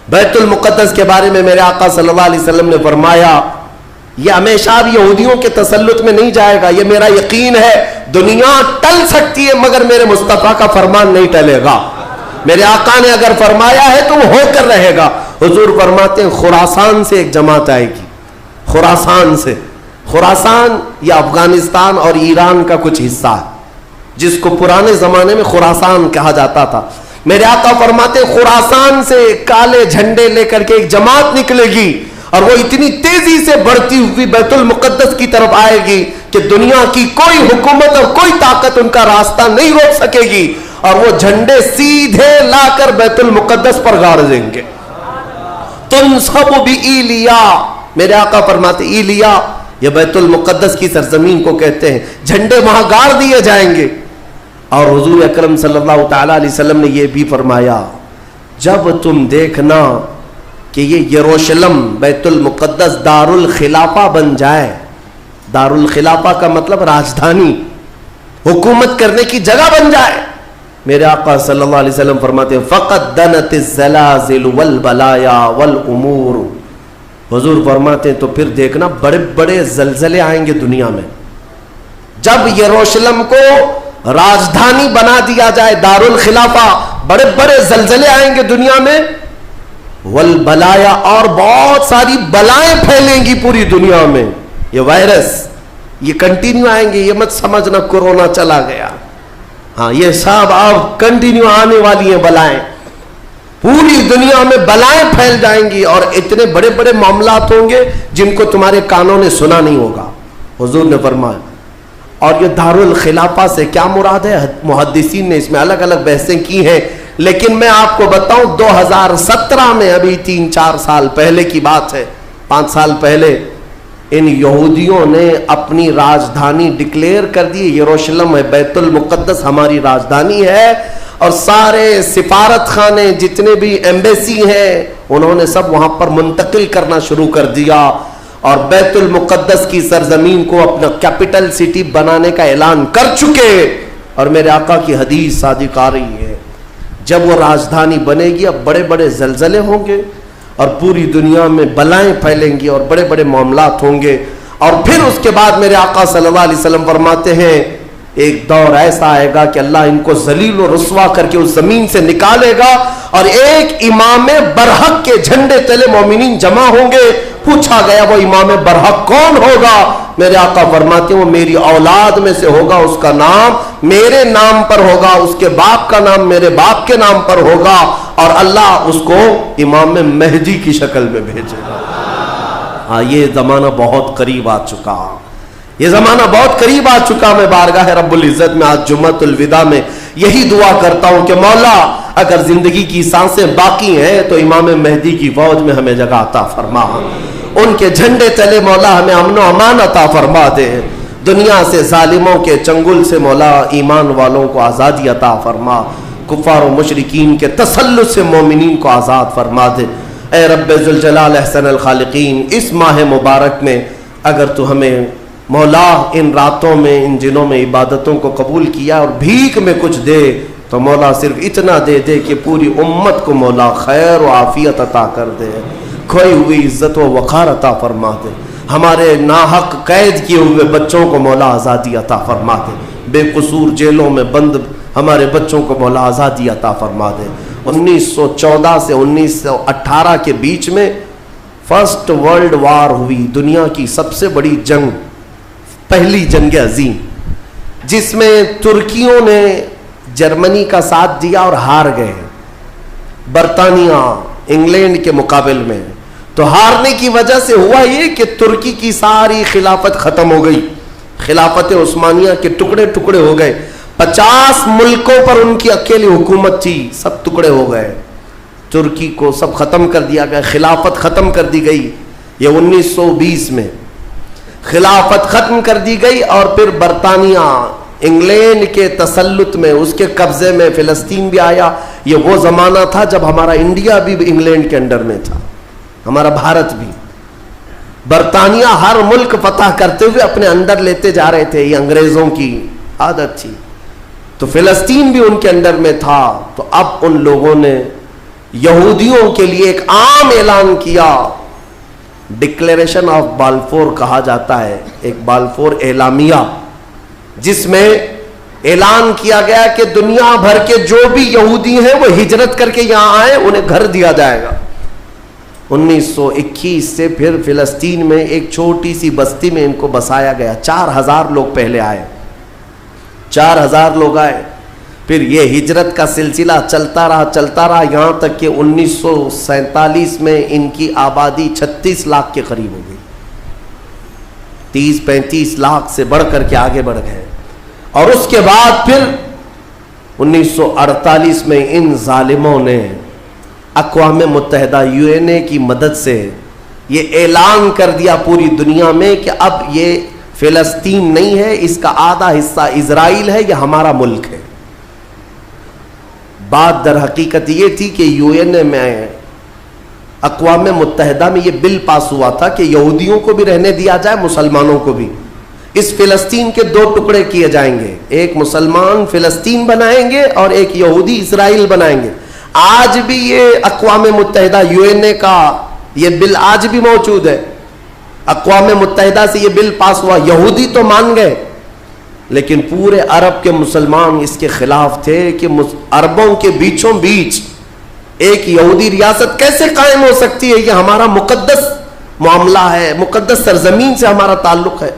بیت المقدس کے بارے میں میرے آقا صلی اللہ علیہ وسلم نے فرمایا یہ ہمیشہ بھی یہودیوں کے تسلط میں نہیں جائے گا. یہ میرا یقین ہے. دنیا ٹل سکتی ہے مگر میرے مصطفیٰ کا فرمان نہیں ٹلے گا. میرے آقا نے اگر فرمایا ہے تو وہ ہو کر رہے گا. حضور فرماتے ہیں خراسان سے ایک جماعت آئے گی. خراسان سے. خراسان یہ افغانستان اور ایران کا کچھ حصہ ہے جس کو پرانے زمانے میں خراسان کہا جاتا تھا. میرے آقا فرماتے ہیں خراسان سے کالے جھنڈے لے کر کے ایک جماعت نکلے گی اور وہ اتنی تیزی سے بڑھتی ہوئی بیت المقدس کی طرف آئے گی کہ دنیا کی کوئی حکومت اور کوئی طاقت ان کا راستہ نہیں روک سکے گی, اور وہ جھنڈے سیدھے لا کر بیت المقدس پر گاڑ دیں گے. تنصب بإیلیا, میرے آقا فرماتے ایلیا یہ بیت المقدس کی سرزمین کو کہتے ہیں. جھنڈے وہاں گاڑ دیے جائیں گے. اور حضور اکرم صلی اللہ تعالی علیہ وسلم نے یہ بھی فرمایا جب تم دیکھنا کہ یہ یروشلم بیت المقدس دار الخلافہ بن جائے. دار الخلافہ کا مطلب راجدھانی, حکومت کرنے کی جگہ بن جائے. میرے آقا صلی اللہ علیہ وسلم فرماتے ہیں فقد دنت الزلازل والبلایا والامور. حضور فرماتے ہیں تو پھر دیکھنا بڑے بڑے زلزلے آئیں گے دنیا میں. جب یروشلم کو راجدھانی بنا دیا جائے دار الخلافہ, بڑے بڑے زلزلے آئیں گے دنیا میں. والبلایا, اور بہت ساری بلائیں پھیلیں گی پوری دنیا میں. یہ وائرس یہ کنٹینیو آئیں گے. یہ مت سمجھنا کورونا چلا گیا. ہاں یہ سب اب کنٹینیو آنے والی ہیں بلائیں. پوری دنیا میں بلائیں پھیل جائیں گی اور اتنے بڑے بڑے معاملات ہوں گے جن کو تمہارے کانوں نے سنا نہیں ہوگا. حضور نے فرمایا. اور یہ دار الخلافہ سے کیا مراد ہے؟ محدثین نے اس میں الگ الگ بحثیں کی ہیں, لیکن میں آپ کو بتاؤں 2017 میں, ابھی 3-4 سال پہلے کی بات ہے, 5 سال پہلے, ان یہودیوں نے اپنی راجدھانی ڈکلیئر کر دی. یروشلم ہے, بیت المقدس ہماری راجدھانی ہے, اور سارے سفارت خانے جتنے بھی ایمبیسی ہیں انہوں نے سب وہاں پر منتقل کرنا شروع کر دیا, اور بیت المقدس کی سرزمین کو اپنا کیپٹل سٹی بنانے کا اعلان کر چکے. اور میرے آقا کی حدیث صادق آ رہی ہے جب وہ راجدھانی بنے گی اب بڑے بڑے زلزلے ہوں گے اور پوری دنیا میں بلائیں پھیلیں گی اور بڑے بڑے معاملات ہوں گے. اور پھر اس کے بعد میرے آقا صلی اللہ علیہ وسلم فرماتے ہیں ایک دور ایسا آئے گا کہ اللہ ان کو ذلیل و رسوا کر کے اس زمین سے نکالے گا, اور ایک امام برحق کے جھنڈے تلے مومنین جمع ہوں گے. پوچھا گیا وہ امام برحق کون ہوگا؟ میرے آقا فرماتے ہیں وہ میری اولاد میں سے ہوگا, اس کا نام میرے نام پر ہوگا, اس کے باپ کا نام میرے باپ کے نام پر ہوگا, اور اللہ اس کو امام مہدی کی شکل میں بھیجے گا. ہاں یہ زمانہ بہت قریب آ چکا, یہ زمانہ بہت قریب آ چکا. میں بارگاہ رب العزت میں آج جمعۃ الوداع میں یہی دعا کرتا ہوں کہ مولا اگر زندگی کی سانسیں باقی ہیں تو امام مہدی کی فوج میں ہمیں جگہ عطا فرما, ان کے جھنڈے تلے مولا ہمیں امن و امان عطا فرما دے. دنیا سے ظالموں کے چنگل سے مولا ایمان والوں کو آزادی عطا فرما, کفار و مشرکین کے تسلط سے مومنین کو آزاد فرما دے. اے رب ذوالجلال احسن الخالقین, اس ماہ مبارک میں اگر تو ہمیں مولا ان راتوں میں ان دنوں میں عبادتوں کو قبول کیا اور بھیک میں کچھ دے تو مولا صرف اتنا دے دے کہ پوری امت کو مولا خیر و عافیت عطا کر دے, کھوئی ہوئی عزت و وقار عطا فرما دے. ہمارے ناحق قید کیے ہوئے بچوں کو مولا آزادی عطا فرما دے, بے قصور جیلوں میں بند ہمارے بچوں کو مولا آزادی عطا فرما دے. 1914 سے 1918 کے بیچ میں فرسٹ ورلڈ وار ہوئی, دنیا کی سب سے بڑی جنگ, پہلی جنگ عظیم, جس میں ترکیوں نے جرمنی کا ساتھ دیا اور ہار گئے برطانیہ انگلینڈ کے مقابل میں. تو ہارنے کی وجہ سے ہوا یہ کہ ترکی کی ساری خلافت ختم ہو گئی, خلافت عثمانیہ کے ٹکڑے ٹکڑے ہو گئے. 50 ملکوں پر ان کی اکیلی حکومت تھی, سب ٹکڑے ہو گئے. ترکی کو سب ختم کر دیا گیا, خلافت ختم کر دی گئی. یہ 1920 میں خلافت ختم کر دی گئی, اور پھر برطانیہ انگلینڈ کے تسلط میں, اس کے قبضے میں فلسطین بھی آیا. یہ وہ زمانہ تھا جب ہمارا انڈیا بھی انگلینڈ کے انڈر میں تھا, ہمارا بھارت بھی. برطانیہ ہر ملک فتح کرتے ہوئے اپنے اندر لیتے جا رہے تھے, یہ انگریزوں کی عادت تھی. تو فلسطین بھی ان کے انڈر میں تھا. تو اب ان لوگوں نے یہودیوں کے لیے ایک عام اعلان کیا، ڈکلیریشن آف بالفور کہا جاتا ہے، ایک بالفور اعلامیہ، جس میں اعلان کیا گیا کہ دنیا بھر کے جو بھی یہودی ہیں وہ ہجرت کر کے یہاں آئے، انہیں گھر دیا جائے گا۔ 1921 سے پھر فلسطین میں ایک چھوٹی سی بستی میں ان کو بسایا گیا۔ 4000 لوگ پہلے آئے، 4000 لوگ آئے، پھر یہ ہجرت کا سلسلہ چلتا رہا یہاں تک کہ 1947 میں ان کی آبادی 36 لاکھ کے قریب ہو گئی۔ 30-35 لاکھ سے بڑھ کر کے آگے بڑھ گئے، اور اس کے بعد پھر 1948 میں ان ظالموں نے اقوام متحدہ UN کی مدد سے یہ اعلان کر دیا پوری دنیا میں کہ اب یہ فلسطین نہیں ہے، اس کا آدھا حصہ اسرائیل ہے، یہ ہمارا ملک ہے۔ بات در حقیقت یہ تھی کہ UN میں، اقوام متحدہ میں یہ بل پاس ہوا تھا کہ یہودیوں کو بھی رہنے دیا جائے، مسلمانوں کو بھی۔ اس فلسطین کے 2 ٹکڑے کیے جائیں گے، ایک مسلمان فلسطین بنائیں گے اور ایک یہودی اسرائیل بنائیں گے۔ آج بھی یہ اقوام متحدہ UN کا یہ بل آج بھی موجود ہے۔ اقوام متحدہ سے یہ بل پاس ہوا، یہودی تو مان گئے لیکن پورے عرب کے مسلمان اس کے خلاف تھے کہ عربوں کے بیچوں بیچ ایک یہودی ریاست کیسے قائم ہو سکتی ہے، یہ ہمارا مقدس معاملہ ہے، مقدس سرزمین سے ہمارا تعلق ہے۔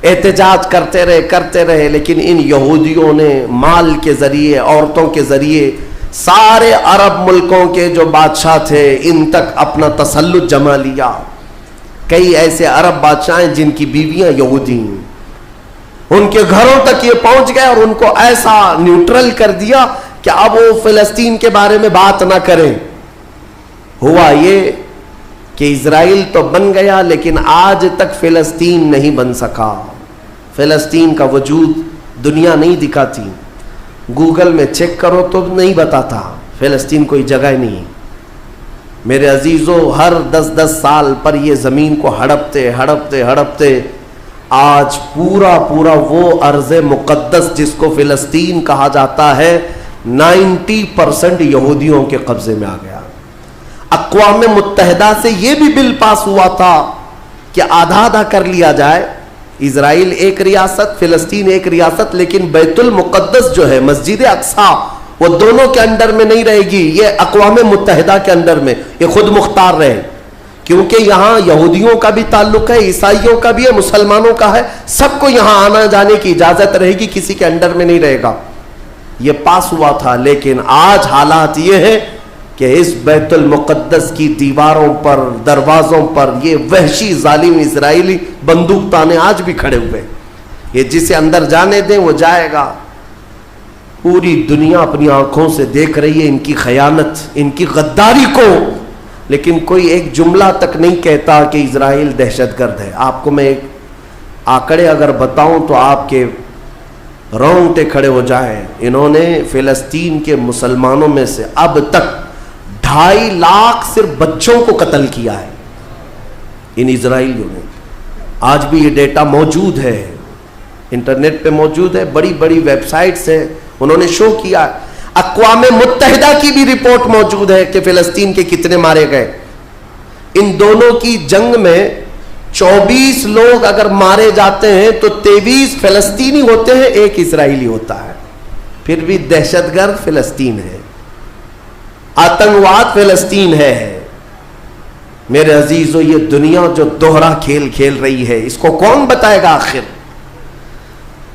احتجاج کرتے رہے لیکن ان یہودیوں نے مال کے ذریعے، عورتوں کے ذریعے سارے عرب ملکوں کے جو بادشاہ تھے ان تک اپنا تسلط جما لیا۔ کئی ایسے عرب بادشاہ ہیں جن کی بیویاں یہودی ہیں، ان کے گھروں تک یہ پہنچ گئے اور ان کو ایسا نیوٹرل کر دیا کہ اب وہ فلسطین کے بارے میں بات نہ کریں۔ ہوا یہ کہ اسرائیل تو بن گیا لیکن آج تک فلسطین نہیں بن سکا۔ فلسطین کا وجود دنیا نہیں دکھاتی، گوگل میں چیک کرو تو نہیں بتاتا، فلسطین کوئی جگہ نہیں۔ میرے عزیزو، ہر 10 سال پر یہ زمین کو ہڑپتے آج پورا وہ ارض مقدس جس کو فلسطین کہا جاتا ہے 90% یہودیوں کے قبضے میں آ گیا۔ اقوام متحدہ سے یہ بھی بل پاس ہوا تھا کہ آدھا کر لیا جائے، اسرائیل ایک ریاست، فلسطین ایک ریاست، لیکن بیت المقدس جو ہے، مسجد اقصی، وہ دونوں کے انڈر میں نہیں رہے گی، یہ اقوام متحدہ کے انڈر میں، یہ خود مختار رہے، کیونکہ یہاں یہودیوں کا بھی تعلق ہے، عیسائیوں کا بھی ہے، مسلمانوں کا ہے، سب کو یہاں آنا جانے کی اجازت رہے گی، کسی کے انڈر میں نہیں رہے گا۔ یہ پاس ہوا تھا، لیکن آج حالات یہ ہے کہ اس بیت المقدس کی دیواروں پر، دروازوں پر یہ وحشی ظالم اسرائیلی بندوق تانے آج بھی کھڑے ہوئے۔ یہ جسے اندر جانے دیں وہ جائے گا۔ پوری دنیا اپنی آنکھوں سے دیکھ رہی ہے ان کی خیانت، ان کی غداری کو، لیکن کوئی ایک جملہ تک نہیں کہتا کہ اسرائیل دہشت گرد ہے۔ آپ کو میں ایک آنکڑے اگر بتاؤں تو آپ کے رونگٹے کھڑے ہو جائیں۔ انہوں نے فلسطین کے مسلمانوں میں سے اب تک 2.5 لاکھ صرف بچوں کو قتل کیا ہے ان اسرائیلیوں نے۔ آج بھی یہ ڈیٹا موجود ہے، انٹرنیٹ پہ موجود ہے، بڑی ویب سائٹس ہیں، انہوں نے شو کیا۔ اقوام متحدہ کی بھی رپورٹ موجود ہے کہ فلسطین کے کتنے مارے گئے۔ ان دونوں کی جنگ میں 24 لوگ اگر مارے جاتے ہیں تو 23 فلسطینی ہوتے ہیں، 1 اسرائیلی ہوتا ہے۔ پھر بھی دہشت گرد فلسطین ہے، آتنکواد فلسطین ہے۔ میرے عزیزو، یہ دنیا جو دوہرا کھیل کھیل رہی ہے، اس کو کون بتائے گا آخر؟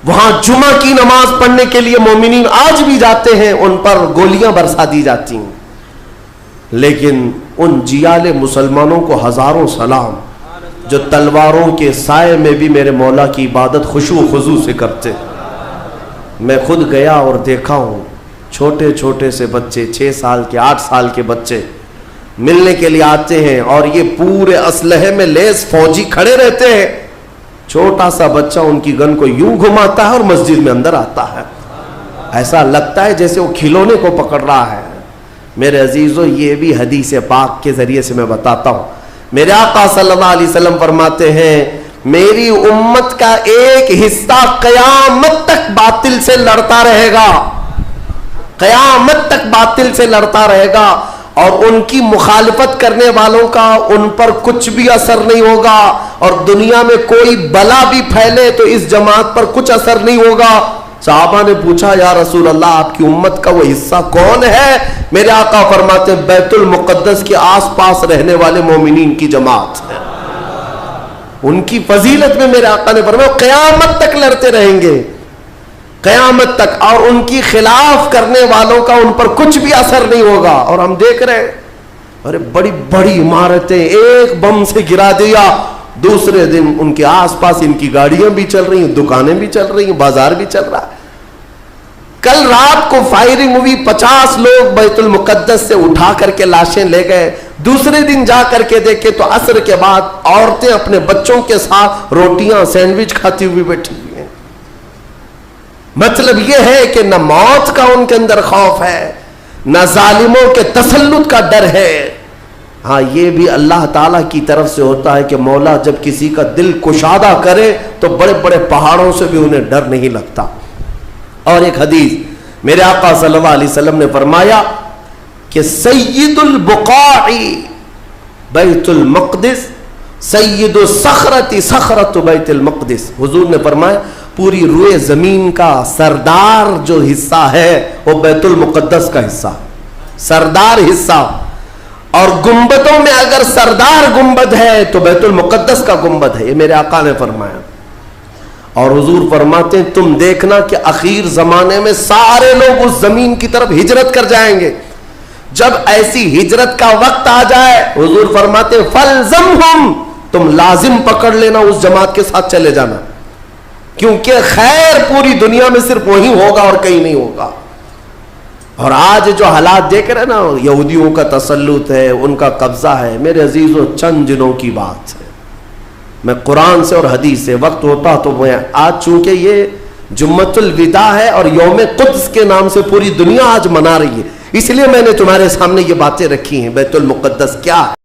وہاں جمعہ کی نماز پڑھنے کے لیے مومنین آج بھی جاتے ہیں، ان پر گولیاں برسا دی جاتی ہیں، لیکن ان جیال مسلمانوں کو ہزاروں سلام جو تلواروں کے سائے میں بھی میرے مولا کی عبادت خشوع و خضوع سے کرتے۔ میں خود گیا اور دیکھا ہوں، چھوٹے سے بچے، 6 سال کے، 8 سال کے بچے ملنے کے لیے آتے ہیں اور یہ پورے اسلحے میں لیس فوجی کھڑے رہتے ہیں۔ چھوٹا سا بچہ ان کی گن کو یوں گھماتا ہے اور مسجد میں اندر آتا ہے، ایسا لگتا ہے جیسے وہ کھلونے کو پکڑ رہا ہے۔ میرے عزیزو، یہ بھی حدیث پاک کے ذریعے سے میں بتاتا ہوں۔ میرے آقا صلی اللہ علیہ وسلم فرماتے ہیں، میری امت کا ایک حصہ قیامت تک باطل سے لڑتا رہے گا، قیامت تک باطل سے لڑتا رہے گا، اور ان کی مخالفت کرنے والوں کا ان پر کچھ بھی اثر نہیں ہوگا، اور دنیا میں کوئی بلا بھی پھیلے تو اس جماعت پر کچھ اثر نہیں ہوگا۔ صحابہ نے پوچھا یا رسول اللہ آپ کی امت کا وہ حصہ کون ہے؟ میرے آقا فرماتے بیت المقدس کے آس پاس رہنے والے مومنین کی جماعت ہے۔ ان کی فضیلت میں میرے آقا نے فرمایا قیامت تک لڑتے رہیں گے، قیامت تک، اور ان کی خلاف کرنے والوں کا ان پر کچھ بھی اثر نہیں ہوگا۔ اور ہم دیکھ رہے ہیں ارے بڑی بڑی عمارتیں ایک بم سے گرا دیا، دوسرے دن ان کے آس پاس ان کی گاڑیاں بھی چل رہی ہیں، دکانیں بھی چل رہی ہیں، بازار بھی چل رہا ہے۔ کل رات کو فائرنگ ہوئی، 50 لوگ بیت المقدس سے اٹھا کر کے لاشیں لے گئے، دوسرے دن جا کر کے دیکھے تو عصر کے بعد عورتیں اپنے بچوں کے ساتھ روٹیاں سینڈوچ کھاتی ہوئی بیٹھی ہوئی ہیں۔ مطلب یہ ہے کہ نہ موت کا ان کے اندر خوف ہے، نہ ظالموں کے تسلط کا ڈر ہے۔ ہاں یہ بھی اللہ تعالیٰ کی طرف سے ہوتا ہے کہ مولا جب کسی کا دل کشادہ کرے تو بڑے بڑے پہاڑوں سے بھی انہیں ڈر نہیں لگتا۔ اور ایک حدیث میرے آقا صلی اللہ علیہ وسلم نے فرمایا کہ سید البقاع بیت المقدس، سید الصخرۃ صخرۃ بیت المقدس، حضور نے فرمایا پوری روئے زمین کا سردار جو حصہ ہے وہ بیت المقدس کا حصہ، سردار حصہ۔ اور گنبدوں میں اگر سردار گنبد ہے تو بیت المقدس کا گنبد ہے، یہ میرے آقا نے فرمایا۔ اور حضور فرماتے ہیں تم دیکھنا کہ اخیر زمانے میں سارے لوگ اس زمین کی طرف ہجرت کر جائیں گے۔ جب ایسی ہجرت کا وقت آ جائے حضور فرماتے ہیں فَلْزَمْهُمْ، تم لازم پکڑ لینا اس جماعت کے ساتھ چلے جانا، کیونکہ خیر پوری دنیا میں صرف وہی ہوگا اور کہیں نہیں ہوگا۔ اور آج جو حالات دیکھ رہے ہیں نا، یہودیوں کا تسلط ہے، ان کا قبضہ ہے، میرے عزیزوں چند دنوں کی بات ہے۔ میں قرآن سے اور حدیث سے وقت ہوتا تو میں آج چونکہ یہ جمعۃ الوداع ہے اور یوم قدس کے نام سے پوری دنیا آج منا رہی ہے، اس لیے میں نے تمہارے سامنے یہ باتیں رکھی ہیں۔ بیت المقدس کیا ہے؟